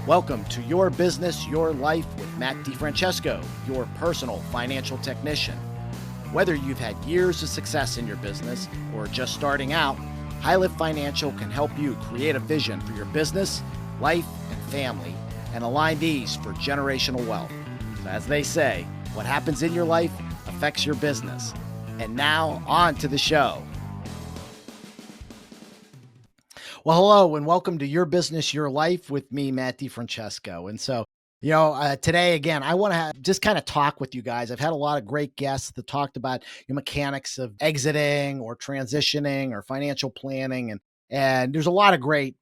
Welcome to Your Business, Your Life with Matt Francesco, your personal financial technician. Whether you've had years of success in your business or are just starting out, High Lift Financial can help you create a vision for your business, life, and family and align these for generational wealth. So as they say, what happens in your life affects your business. And now on to the show. Well, hello and welcome to Your Business, Your Life with me, Matt Francesco. And so, today, again, I want to just kind of talk with you guys. I've had a lot of great guests that talked about the mechanics of exiting or transitioning or financial planning. And there's a lot of great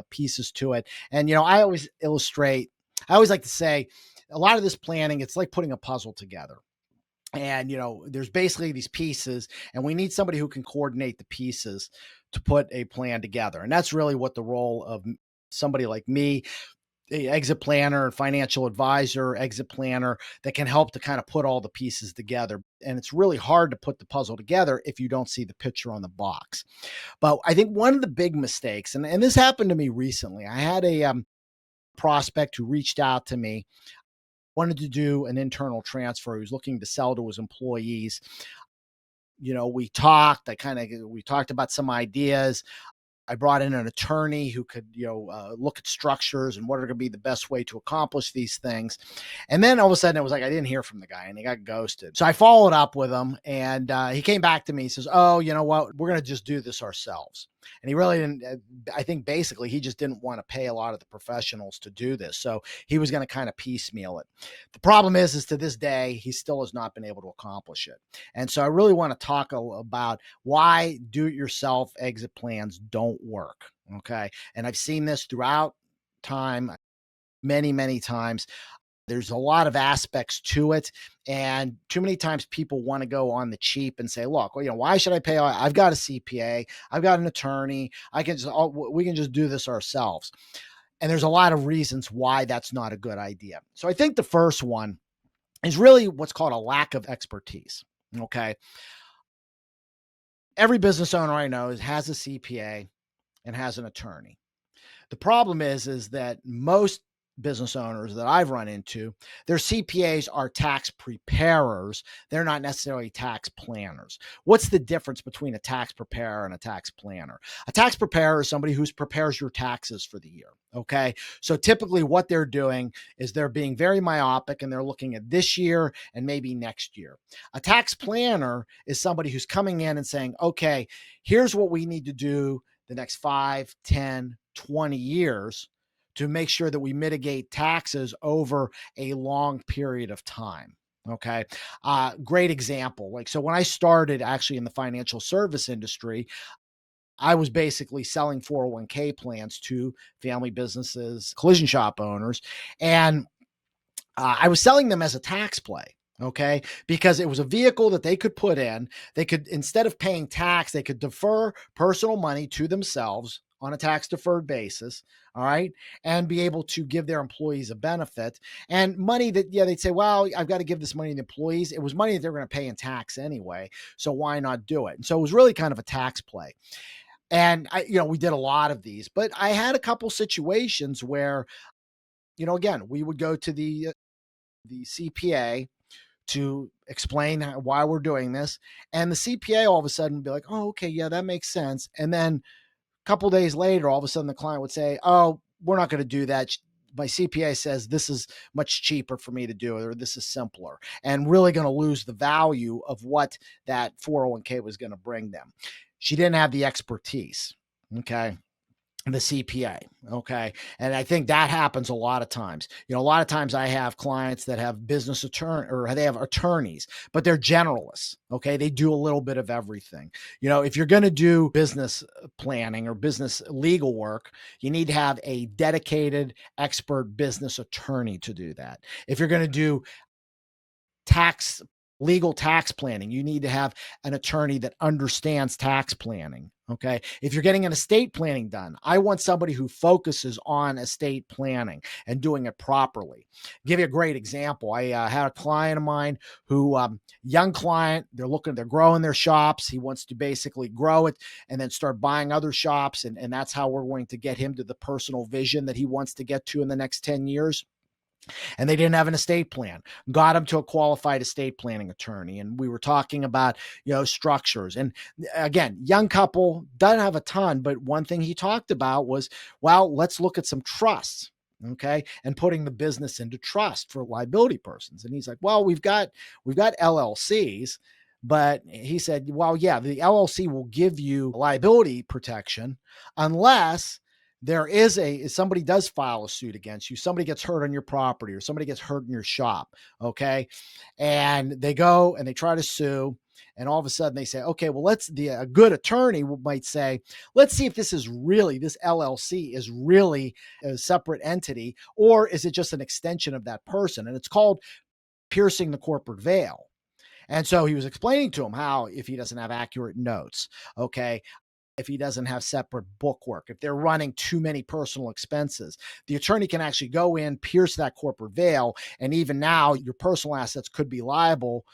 pieces to it. And, I always like to say a lot of this planning, it's like putting a puzzle together. And, there's basically these pieces, and we need somebody who can coordinate the pieces to put a plan together. And that's really what the role of somebody like me, the exit planner, financial advisor, exit planner, that can help to kind of put all the pieces together. And it's really hard to put the puzzle together if you don't see the picture on the box. But I think one of the big mistakes, and this happened to me recently, I had a prospect who reached out to me, wanted to do an internal transfer. He was looking to sell to his employees. We talked about some ideas. I brought in an attorney who could, look at structures and what are going to be the best way to accomplish these things. And then all of a sudden it was like, I didn't hear from the guy and he got ghosted. So I followed up with him and he came back to me. He says, oh, you know what? We're going to just do this ourselves. And he really didn't, I think basically he just didn't want to pay a lot of the professionals to do this. So he was going to kind of piecemeal it. The problem is to this day, he still has not been able to accomplish it. And so I really want to talk about why do-it-yourself exit plans don't work. Okay. And I've seen this throughout time, many, many times. There's a lot of aspects to it. And too many times people want to go on the cheap and say, look, why should I pay? I've got a CPA. I've got an attorney. We can just do this ourselves. And there's a lot of reasons why that's not a good idea. So I think the first one is really what's called a lack of expertise. Okay. Every business owner I know has a CPA and has an attorney. The problem is that most business owners that I've run into, their CPAs are tax preparers. They're not necessarily tax planners. What's the difference between a tax preparer and a tax planner? A tax preparer is somebody who prepares your taxes for the year. Okay. So typically what they're doing is they're being very myopic and they're looking at this year and maybe next year. A tax planner is somebody who's coming in and saying, okay, here's what we need to do the next 5, 10, 20 years to make sure that we mitigate taxes over a long period of time. Okay. Great example. So when I started actually in the financial service industry, I was basically selling 401k plans to family businesses, collision shop owners, and I was selling them as a tax play. Okay. Because it was a vehicle that they could put in. They could, instead of paying tax, they could defer personal money to themselves on a tax deferred basis. All right. And be able to give their employees a benefit and money that, they'd say, well, I've got to give this money to the employees. It was money that they're going to pay in tax anyway. So why not do it? And so it was really kind of a tax play. And we did a lot of these, but I had a couple situations where, again, we would go to the CPA to explain why we're doing this. And the CPA all of a sudden be like, oh, okay, yeah, that makes sense. And then a couple of days later, all of a sudden the client would say, oh, we're not going to do that. My CPA says this is much cheaper for me to do it, or this is simpler, and really going to lose the value of what that 401k was going to bring them. She didn't have the expertise. Okay. The CPA. Okay. And I think that happens a lot of times. A lot of times I have clients that have business attorney or they have attorneys, but they're generalists. Okay. They do a little bit of everything. If you're going to do business planning or business legal work, you need to have a dedicated expert business attorney to do that. If you're going to do tax legal tax planning. You need to have an attorney that understands tax planning. Okay. If you're getting an estate planning done, I want somebody who focuses on estate planning and doing it properly. Give you a great example. I had a client of mine who, young client, they're growing their shops. He wants to basically grow it and then start buying other shops. And that's how we're going to get him to the personal vision that he wants to get to in the next 10 years. And they didn't have an estate plan. Got him to a qualified estate planning attorney, and we were talking about structures. And again, young couple, doesn't have a ton, but one thing he talked about was, well, let's look at some trusts. Okay, and putting the business into trust for liability persons. And he's like, well, we've got LLCs. But he said, well, yeah, the LLC will give you liability protection unless somebody does file a suit against you, somebody gets hurt on your property or somebody gets hurt in your shop. Okay. And they go and they try to sue. And all of a sudden they say, okay, well, a good attorney might say, let's see if this LLC is really a separate entity, or is it just an extension of that person? And it's called piercing the corporate veil. And so he was explaining to him how, if he doesn't have accurate notes, okay, if he doesn't have separate bookwork, if they're running too many personal expenses, the attorney can actually go in, pierce that corporate veil. And even now your personal assets could be liable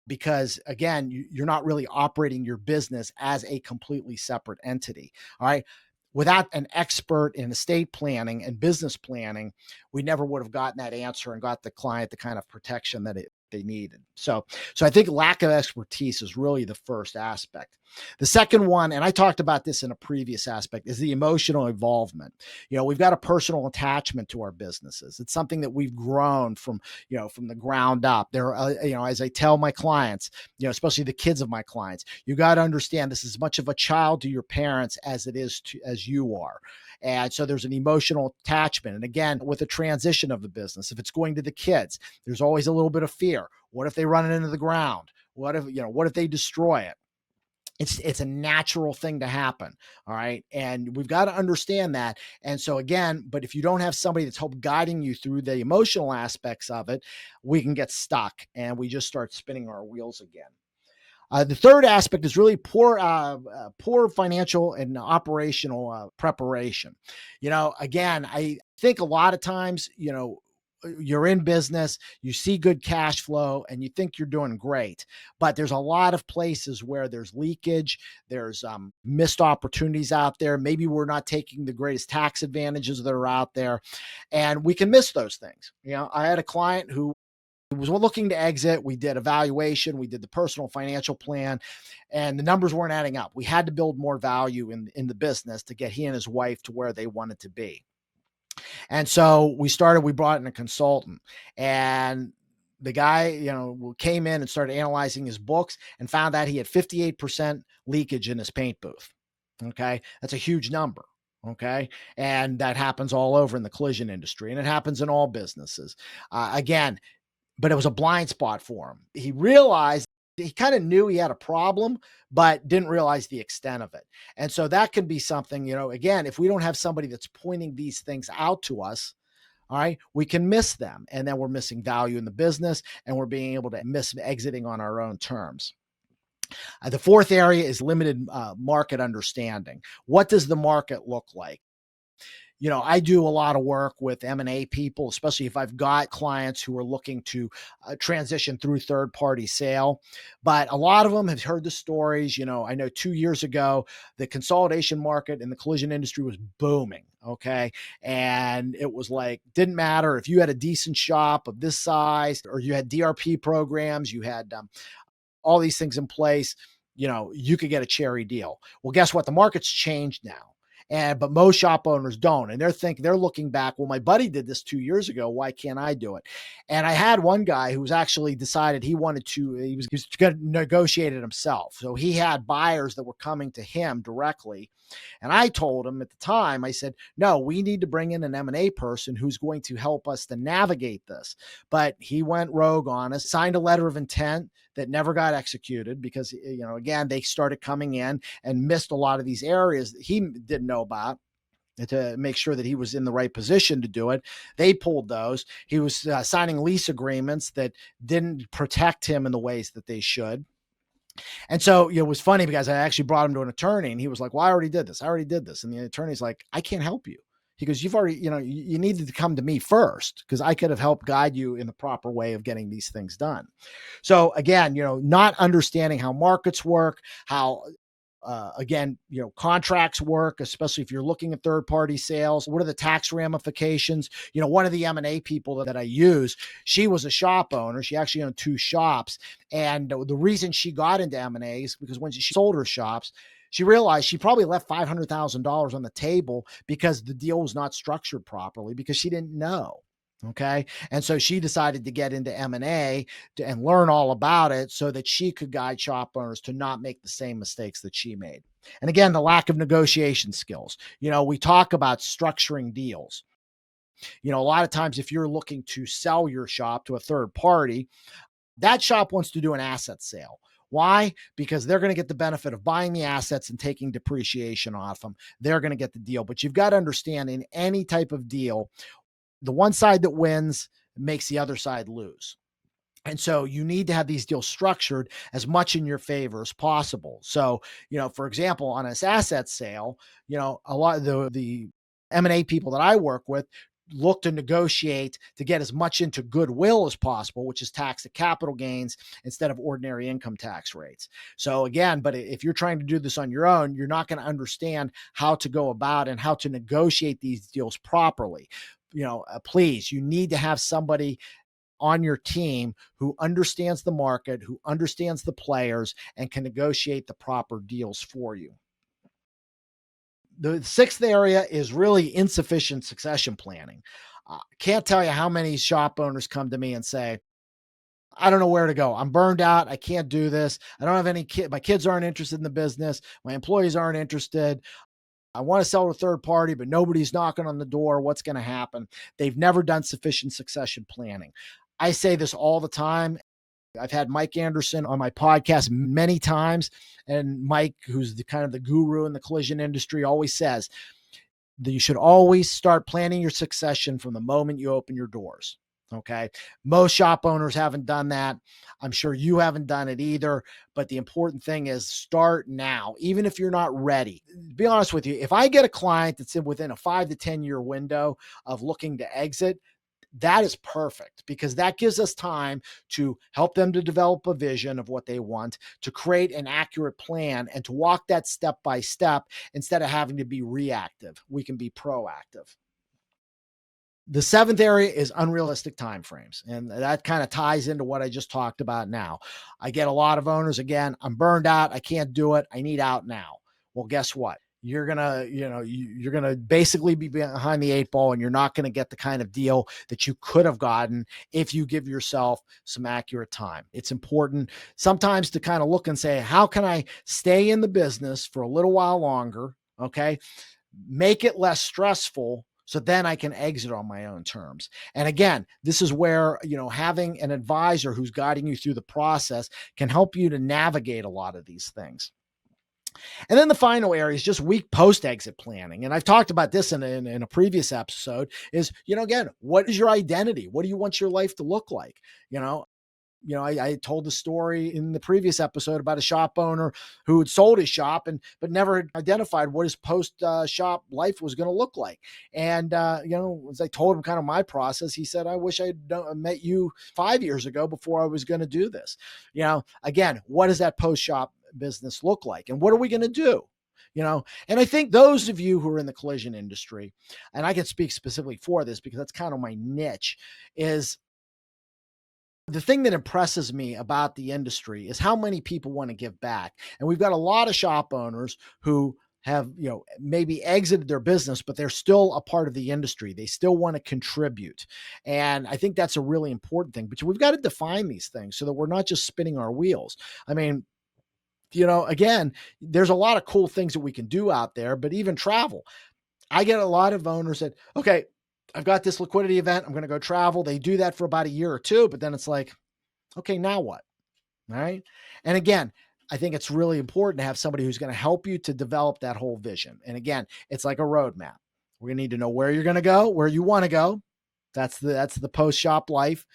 because, again, you're not really operating your business as a completely separate entity. All right. Without an expert in estate planning and business planning, we never would have gotten that answer and got the client the kind of protection that they needed. So I think lack of expertise is really the first aspect. The second one, and I talked about this in a previous aspect, is the emotional involvement. We've got a personal attachment to our businesses. It's something that we've grown from the ground up. As I tell my clients, especially the kids of my clients, you got to understand this is as much of a child to your parents as it is as you are. And so there's an emotional attachment. And again, with the transition of the business, if it's going to the kids, there's always a little bit of fear. What if they run it into the ground? What if they destroy it? It's a natural thing to happen. All right. And we've got to understand that. And so again, but if you don't have somebody that's helped guiding you through the emotional aspects of it, we can get stuck and we just start spinning our wheels again. The third aspect is really poor financial and operational preparation. Again, I think a lot of times, you're in business, you see good cash flow and you think you're doing great, but there's a lot of places where there's leakage, there's missed opportunities out there. Maybe we're not taking the greatest tax advantages that are out there and we can miss those things. I had a client who was looking to exit. We did evaluation, we did the personal financial plan, and the numbers weren't adding up. We had to build more value in the business to get he and his wife to where they wanted to be. And so we brought in a consultant, and the guy, came in and started analyzing his books and found out he had 58% leakage in his paint booth. Okay. That's a huge number. Okay. And that happens all over in the collision industry, and it happens in all businesses. Again, but it was a blind spot for him. He kind of knew he had a problem, but didn't realize the extent of it. And so that can be something, again, if we don't have somebody that's pointing these things out to us, all right, we can miss them. And then we're missing value in the business and we're being able to miss exiting on our own terms. The fourth area is limited market understanding. What does the market look like? I do a lot of work with M&A people, especially if I've got clients who are looking to transition through third-party sale. But a lot of them have heard the stories. I know 2 years ago, the consolidation market in the collision industry was booming. Okay. And it was like, didn't matter if you had a decent shop of this size or you had DRP programs, you had all these things in place, you could get a cherry deal. Well, guess what? The market's changed now. But most shop owners don't. And they're looking back, well, my buddy did this 2 years ago. Why can't I do it? And I had one guy who was actually decided he was going to negotiate it himself. So he had buyers that were coming to him directly. And I told him at the time, I said, no, we need to bring in an M&A person who's going to help us to navigate this. But he went rogue on us, signed a letter of intent that never got executed because, again, they started coming in and missed a lot of these areas that he didn't know about. to make sure that he was in the right position to do it. They pulled those. He was signing lease agreements that didn't protect him in the ways that they should. And so, it was funny because I actually brought him to an attorney and he was like, well, I already did this. I already did this. And the attorney's like, I can't help you. He goes, you've already, you needed to come to me first because I could have helped guide you in the proper way of getting these things done. So again, not understanding how markets work, how again, contracts work, especially if you're looking at third party sales. What are the tax ramifications? One of the M&A people that I use, she was a shop owner. She actually owned 2 shops. And the reason she got into M&A is because when she sold her shops, she realized she probably left $500,000 on the table because the deal was not structured properly because she didn't know. Okay. And so she decided to get into M&A and learn all about it so that she could guide shop owners to not make the same mistakes that she made. And again, the lack of negotiation skills. We talk about structuring deals. A lot of times if you're looking to sell your shop to a third party, that shop wants to do an asset sale. Why? Because they're going to get the benefit of buying the assets and taking depreciation off them. They're going to get the deal. But you've got to understand, in any type of deal, the one side that wins makes the other side lose. And so you need to have these deals structured as much in your favor as possible. So, for example, on this asset sale, a lot of the M&A people that I work with look to negotiate to get as much into goodwill as possible, which is tax at capital gains instead of ordinary income tax rates. So again, but if you're trying to do this on your own, you're not going to understand how to go about and how to negotiate these deals properly. Please, you need to have somebody on your team who understands the market, who understands the players, and can negotiate the proper deals for you. The 6th area is really insufficient succession planning. Can't tell you how many shop owners come to me and say, I don't know where to go. I'm burned out. I can't do this. I don't have any kids. My kids aren't interested in the business. My employees aren't interested. I want to sell to a third party, but nobody's knocking on the door. What's going to happen? They've never done sufficient succession planning. I say this all the time. I've had Mike Anderson on my podcast many times. And Mike, who's kind of the guru in the collision industry, always says that you should always start planning your succession from the moment you open your doors. Okay. Most shop owners haven't done that. I'm sure you haven't done it either. But the important thing is start now, even if you're not ready. To be honest with you, if I get a client that's within a 5 to 10 year window of looking to exit, that is perfect because that gives us time to help them to develop a vision of what they want, to create an accurate plan, and to walk that step by step instead of having to be reactive. We can be proactive. The 7th area is unrealistic timeframes. And that kind of ties into what I just talked about now. I get a lot of owners, again, I'm burned out. I can't do it. I need out now. Well, guess what? You're going to basically be behind the 8 ball, and you're not going to get the kind of deal that you could have gotten if you give yourself some accurate time. It's important sometimes to kind of look and say, how can I stay in the business for a little while longer? Okay. Make it less stressful, so then I can exit on my own terms. And again, this is where, having an advisor who's guiding you through the process can help you to navigate a lot of these things. And then the final area is just weak post-exit planning. And I've talked about this in a previous episode is, again, what is your identity? What do you want your life to look like? I told the story in the previous episode about a shop owner who had sold his shop but never identified what his post shop life was going to look like. And, as I told him kind of my process, he said, I wish I'd met you 5 years ago before I was going to do this. Again, what does that post shop business look like? And what are we going to do? And I think those of you who are in the collision industry, and I can speak specifically for this because that's kind of my niche, is the thing that impresses me about the industry is how many people want to give back. And we've got a lot of shop owners who have, maybe exited their business, but they're still a part of the industry. They still want to contribute. And I think that's a really important thing, but we've got to define these things so that we're not just spinning our wheels. I mean, again, there's a lot of cool things that we can do out there, but even travel. I get a lot of owners that, okay, I've got this liquidity event. I'm going to go travel. They do that for about a year or two, but then it's like, okay, now what? All right. And again, I think it's really important to have somebody who's going to help you to develop that whole vision. And again, it's like a roadmap. We're going to need to know where you're going to go, where you want to go. That's the post-shop life.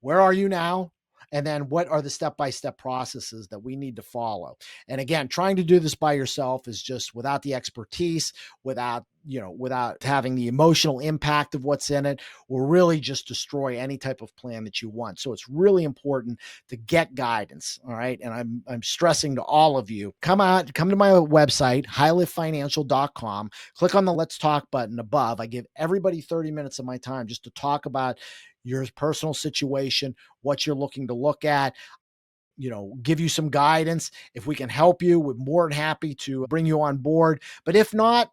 Where are you now? And then what are the step-by-step processes that we need to follow? And again, trying to do this by yourself is just without the expertise, without having the emotional impact of what's in it, will really just destroy any type of plan that you want. So it's really important to get guidance. All right. And I'm stressing to all of you, come to my website, highliftfinancial.com, click on the Let's Talk button above. I give everybody 30 minutes of my time just to talk about your personal situation, what you're looking to look at, give you some guidance. If we can help you, we're more than happy to bring you on board. But if not,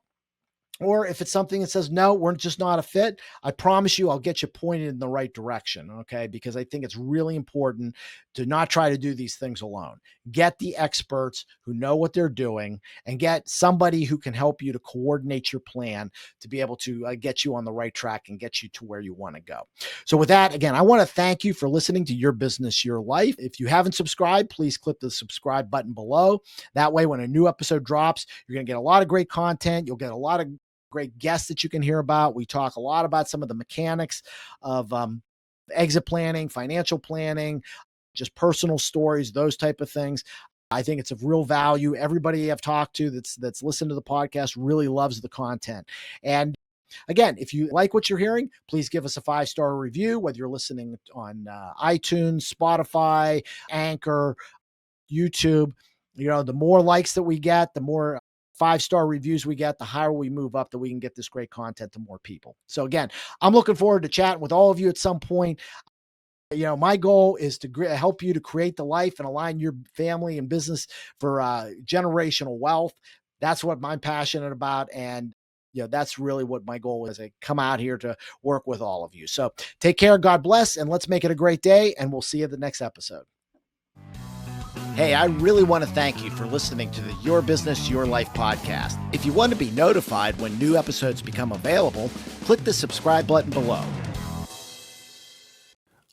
or if it's something that says, no, we're just not a fit, I promise you I'll get you pointed in the right direction, okay? Because I think it's really important to not try to do these things alone. Get the experts who know what they're doing and get somebody who can help you to coordinate your plan to be able to get you on the right track and get you to where you want to go. So with that, again, I want to thank you for listening to Your Business, Your Life. If you haven't subscribed, please click the subscribe button below. That way, when a new episode drops, you're going to get a lot of great content. You'll get a lot of great guests that you can hear about. We talk a lot about some of the mechanics of exit planning, financial planning, just personal stories, those type of things. I think it's of real value. Everybody I've talked to that's listened to the podcast really loves the content. And again, if you like what you're hearing, please give us a 5-star review, whether you're listening on iTunes, Spotify, Anchor, YouTube. The more likes that we get, the more 5-star reviews we get, the higher we move up, that we can get this great content to more people. So again, I'm looking forward to chatting with all of you at some point. My goal is to help you to create the life and align your family and business for generational wealth. That's what I'm passionate about. And that's really what my goal is. I come out here to work with all of you. So take care. God bless. And let's make it a great day. And we'll see you at the next episode. Hey, I really want to thank you for listening to the Your Business, Your Life podcast. If you want to be notified when new episodes become available, click the subscribe button below.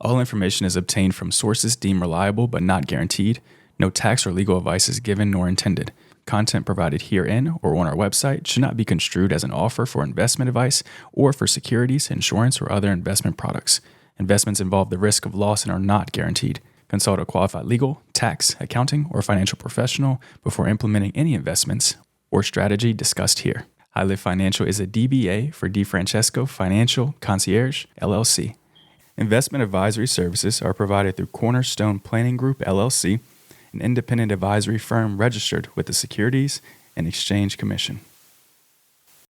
All information is obtained from sources deemed reliable but not guaranteed. No tax or legal advice is given nor intended. Content provided herein or on our website should not be construed as an offer for investment advice or for securities, insurance, or other investment products. Investments involve the risk of loss and are not guaranteed. Consult a qualified legal, tax, accounting, or financial professional before implementing any investments or strategy discussed here. High Lift Financial is a DBA for Francesco Financial Concierge, LLC. Investment advisory services are provided through Cornerstone Planning Group, LLC, an independent advisory firm registered with the Securities and Exchange Commission.